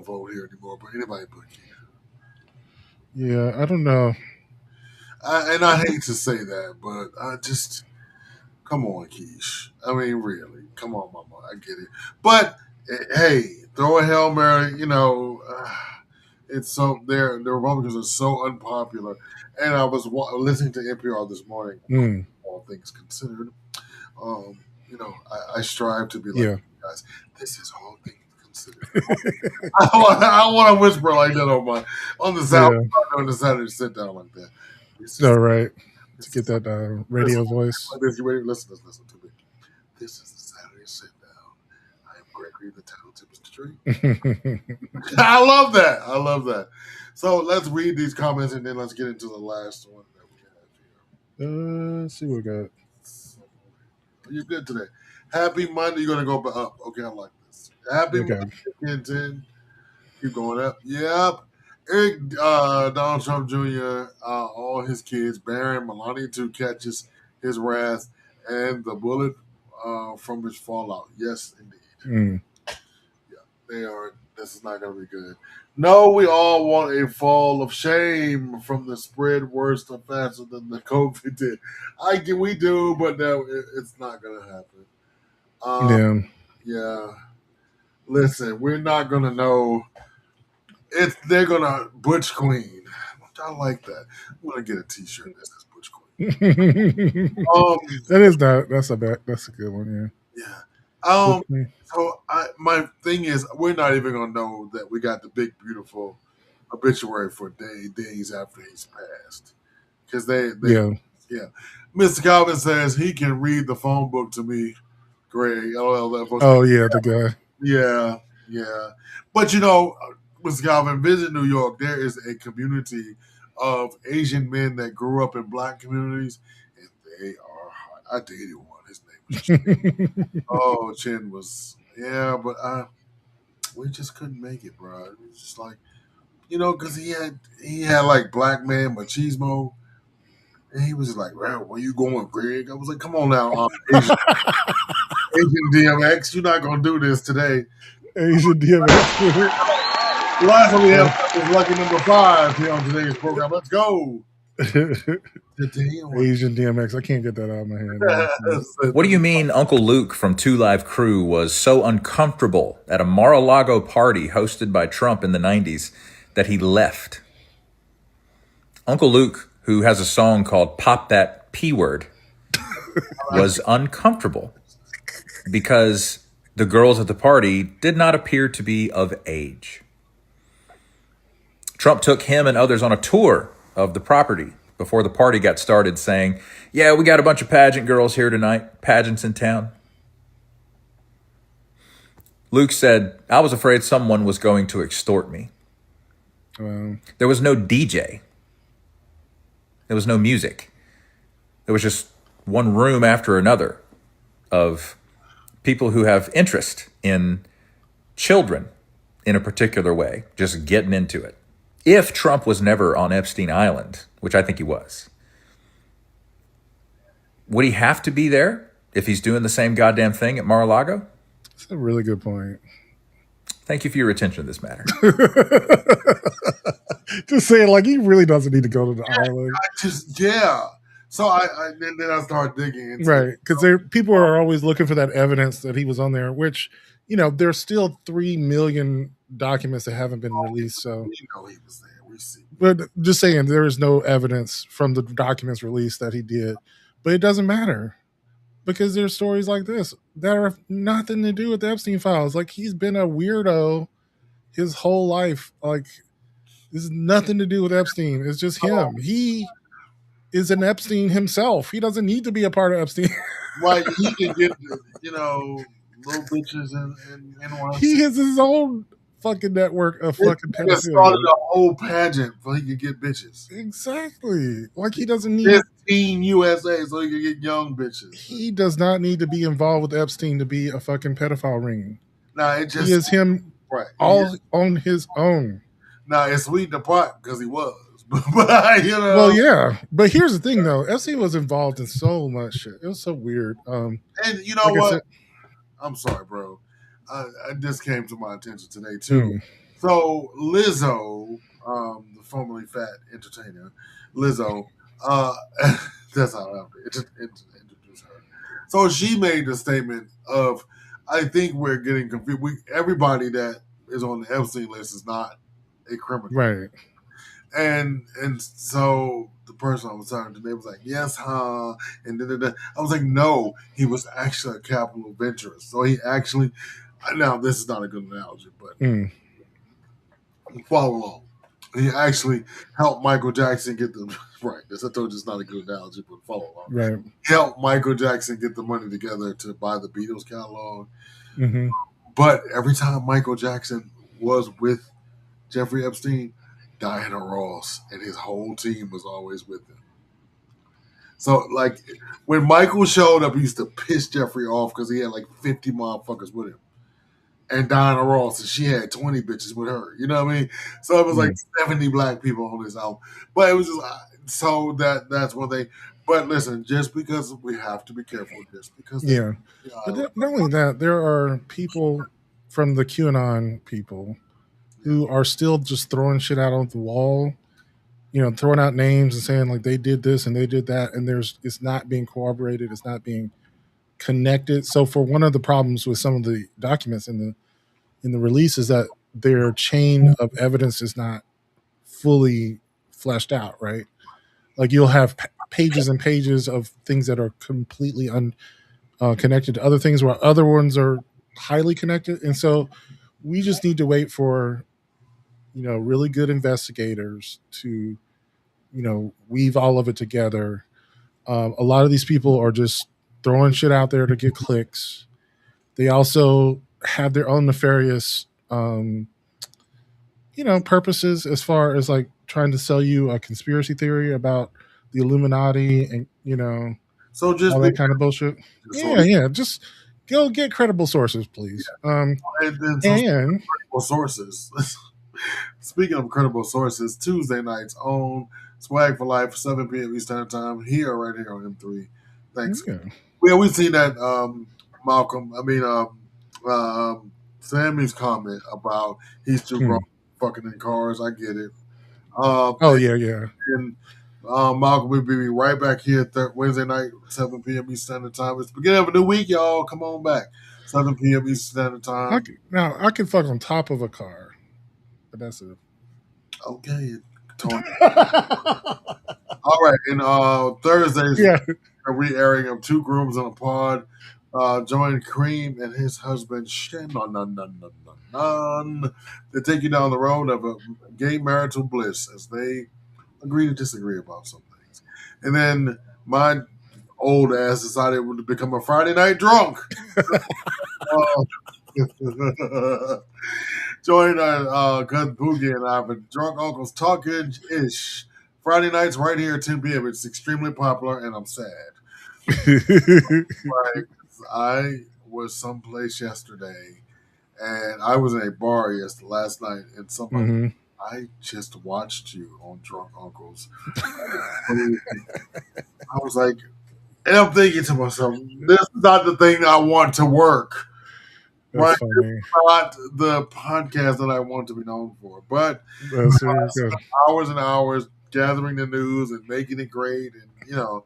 vote here anymore, but anybody but you. Yeah, I don't know. And I hate to say that, but I just come on, Keish. I mean, really, come on, Mama. I get it, but hey, throw a Hail Mary. It's so the Republicans are so unpopular, and I was listening to NPR this morning. All things considered, I strive to be like you guys. This is all things considered. I want to whisper like that on the South on the Saturday sit down like that. All right, to get that radio voice. You ready? Listen to me. This is the Saturday sit down. I am Gregory the Talented Mr. Drake. I love that. So let's read these comments and then let's get into the last one that we have here. Let's see what we got. You're good today. Happy Monday. You're gonna go up. Okay, I like this. Happy Monday, 10. Keep going up. Yep. Eric Donald Trump Jr., all his kids, Barron, Melania too, catches his wrath and the bullet from his fallout. Yes, indeed. Yeah, they are. This is not going to be good. No, we all want a fall of shame from the spread worse or faster than the COVID did. We do, but no, it's not going to happen. Yeah. Listen, we're not going to know. They're gonna Butch Queen. I like that. I'm gonna get a T-shirt that says Butch Queen. That's a good one. Yeah. So my thing is, we're not even gonna know that we got the big beautiful obituary for days after he's passed, because they. Mr. Calvin says he can read the phone book to me. Greg. Oh yeah, the guy. Yeah. But Mr. Calvin, visit New York. There is a community of Asian men that grew up in black communities, and they are hot. I dated one. His name was Chin. Chin was, but we just couldn't make it, bro. It was just like, because he had like black man machismo, and he was like, "Well, where you going, Greg?" I was like, "Come on now, Asian DMX, you're not gonna do this today." Asian DMX. Last one we have is lucky number 5 here on today's program. Let's go. Asian DMX. I can't get that out of my head. What do you mean Uncle Luke from 2 Live Crew was so uncomfortable at a Mar-a-Lago party hosted by Trump in the 90s that he left? Uncle Luke, who has a song called Pop That P Word, was uncomfortable because The girls at the party did not appear to be of age. Trump took him and others on a tour of the property before the party got started, saying, "Yeah, we got a bunch of pageant girls here tonight, pageants in town." Luke said, "I was afraid someone was going to extort me." There was no DJ. There was no music. There was just one room after another of people who have interest in children in a particular way, just getting into it. If Trump was never on Epstein Island, which I think he was, would he have to be there if he's doing the same goddamn thing at Mar-a-Lago? That's a really good point. Thank you for your attention to this matter. Just saying, like, he really doesn't need to go to the island. So then I start digging into Right, because people are always looking for that evidence that he was on there, which, you know, there's still 3 million documents that haven't been released. So, We know he was there. We see. but just saying, there is no evidence from the documents released that he did. But it doesn't matter because there's stories like this that are nothing to do with the Epstein files. Like, he's been a weirdo his whole life. Like, this is nothing to do with Epstein. It's just him. He is an Epstein himself. He doesn't need to be a part of Epstein. Like, he can get, little bitches in NYC. He has his own fucking network of fucking He just pedophilia. started a whole pageant so he could get bitches. Exactly. Like, he doesn't need. This Team USA so he could get young bitches. He does not need to be involved with Epstein to be a fucking pedophile ring. Nah, it just He is him right. all on his own. Nah, it's sweet the pot because he was. But Well, yeah. But here's the thing, though. Epstein was involved in so much shit. It was so weird. And you know like I what? said- I'm sorry, bro. This came to my attention today too. So Lizzo, the formerly fat entertainer, Lizzo, that's how I have to introduce her. So she made the statement of, I think we're getting confused. Everybody that is on the Epstein list is not a criminal. Right. And so the person I was talking to, they was like, yes, huh? And da-da-da. I was like, no, he was actually a capital venturist. So he actually, now this is not a good analogy, but follow along. He actually helped Michael Jackson get the, right, this I told you it's not a good analogy, but follow along. Right. He helped Michael Jackson get the money together to buy the Beatles catalog. Mm-hmm. But every time Michael Jackson was with Jeffrey Epstein, Diana Ross and his whole team was always with him. So, like, when Michael showed up, he used to piss Jeffrey off because he had like 50 motherfuckers with him. And Diana Ross, and she had 20 bitches with her. You know what I mean? So it was like 70 black people on this album. But it was just, so that's what they, but listen, just because we have to be careful, just because. Yeah. But not only that, there are people from the QAnon people who are still just throwing shit out on the wall, you know, throwing out names and saying like they did this and they did that, and it's not being corroborated, it's not being connected. So for one of the problems with some of the documents in the release is that their chain of evidence is not fully fleshed out, right? Like you'll have pages and pages of things that are completely connected to other things, while other ones are highly connected, and so we just need to wait for, you know, really good investigators to, you know, weave all of it together. A lot of these people are just throwing shit out there to get clicks. They also have their own nefarious, you know, purposes as far as like trying to sell you a conspiracy theory about the Illuminati and, you know, so just all that kind of bullshit. Yeah. Just go get credible sources, please. And credible sources. Speaking of credible sources, Tuesday nights on Swag for Life, 7 p.m. Eastern Time, right here on M3. Thanks. Yeah, we see that Sammy's comment about he's too grown fucking in cars. I get it. Yeah. And Malcolm will be right back here Wednesday night, 7 p.m. Eastern Time. It's the beginning of a new week, y'all. Come on back. 7 p.m. Eastern Time. I can fuck on top of a car, but that's it. Okay. All right. And Thursdays, a re-airing of Two Grooms on a Pod Join Kareem and his husband Shannon. They take you down the road of a gay marital bliss as they agree to disagree about some things. And then my old ass decided to become a Friday night drunk. Join cousin Poogie and I for Drunk Uncles Talking Ish. Friday nights right here at 10 p.m. It's extremely popular, and I'm sad. Like, I was someplace yesterday, and I was in a bar last night, and somebody, I just watched you on Drunk Uncles. I was like, and I'm thinking to myself, this is not the thing I want to work. Right, it's not the podcast that I want to be known for, but hours and hours gathering the news and making it great, and you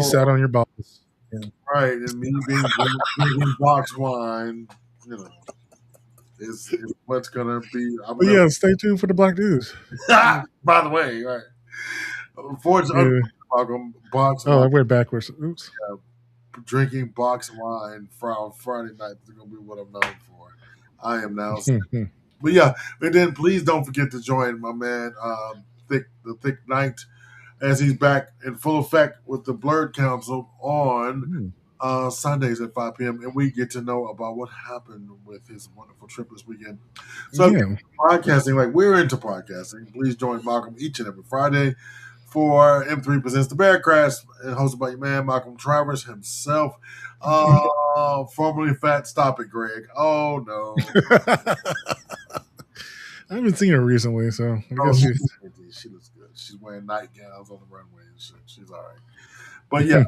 sat on your balls, right? And me being drinking box wine, is what's gonna be. But stay tuned for the Black News. By the way, right? Unfortunately, box. I went backwards. Oops. Drinking box wine on Friday night is going to be what I'm known for. I am now. But and then please don't forget to join my man, the Thick Knight, as he's back in full effect with the Blurred Council on Sundays at 5 p.m. And we get to know about what happened with his wonderful trip this weekend. So podcasting, like we're into podcasting, please join Malcolm each and every Friday for M3 Presents the Bearcast, and hosted by your man, Malcolm Travers himself. Formerly Fat. Stop it, Greg. Oh, no. I haven't seen her recently, so I guess she looks good. She's wearing nightgowns on the runway and shit. She's all right. But you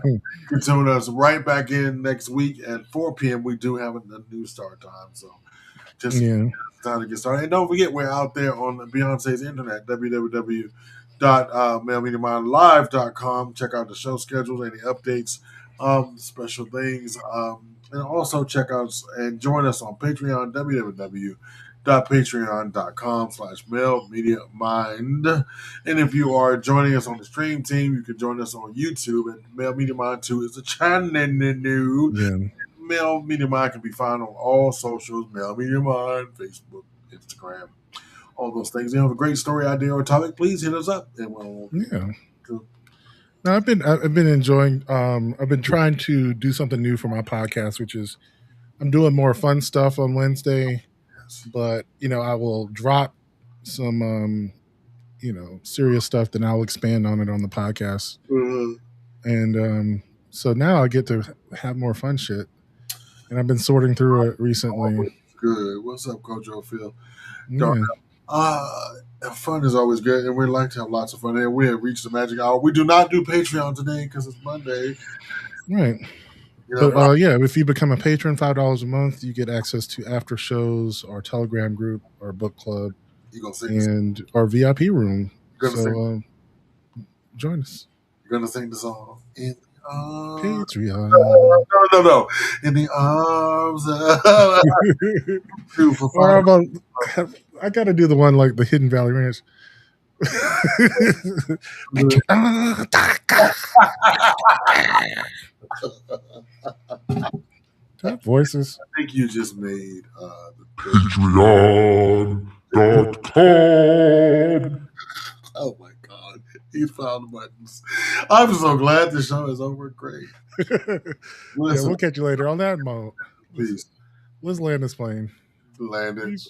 can tune us right back in next week at 4 p.m. We do have a new start time, so just time to get started. And don't forget, we're out there on Beyonce's internet, www.mailmediamindlive.com. Check out the show schedules, any updates, special things, and also check out and join us on Patreon, www.patreon.com/mailmediamind. And if you are joining us on the stream team, you can join us on YouTube, and Mail Media Mind 2 is the channel. Mail Media Mind can be found on all socials, Mail Media Mind, Facebook, Instagram, all those things. You have a great story, idea, or topic, please hit us up. And we'll No, I've been enjoying. I've been trying to do something new for my podcast, which is I'm doing more fun stuff on Wednesday, but I will drop some serious stuff, then I'll expand on it on the podcast. And so now I get to have more fun shit, and I've been sorting through it recently. Good. What's up, Coach O'Phil? Fun is always good, and we like to have lots of fun. And we have reached the magic hour. We do not do Patreon today because it's Monday. Right. But if you become a patron, $5 a month, you get access to after shows, our Telegram group, our book club, and our VIP room. So join us. You're gonna sing the song in Patreon. No. In the arms of I gotta do the one like the Hidden Valley Ranch. Voices. I think you just made Patreon.com. Oh my God. He found the buttons. I'm so glad the show is over. Great. We'll catch you later on that note. Peace. Let's land this plane. Land it.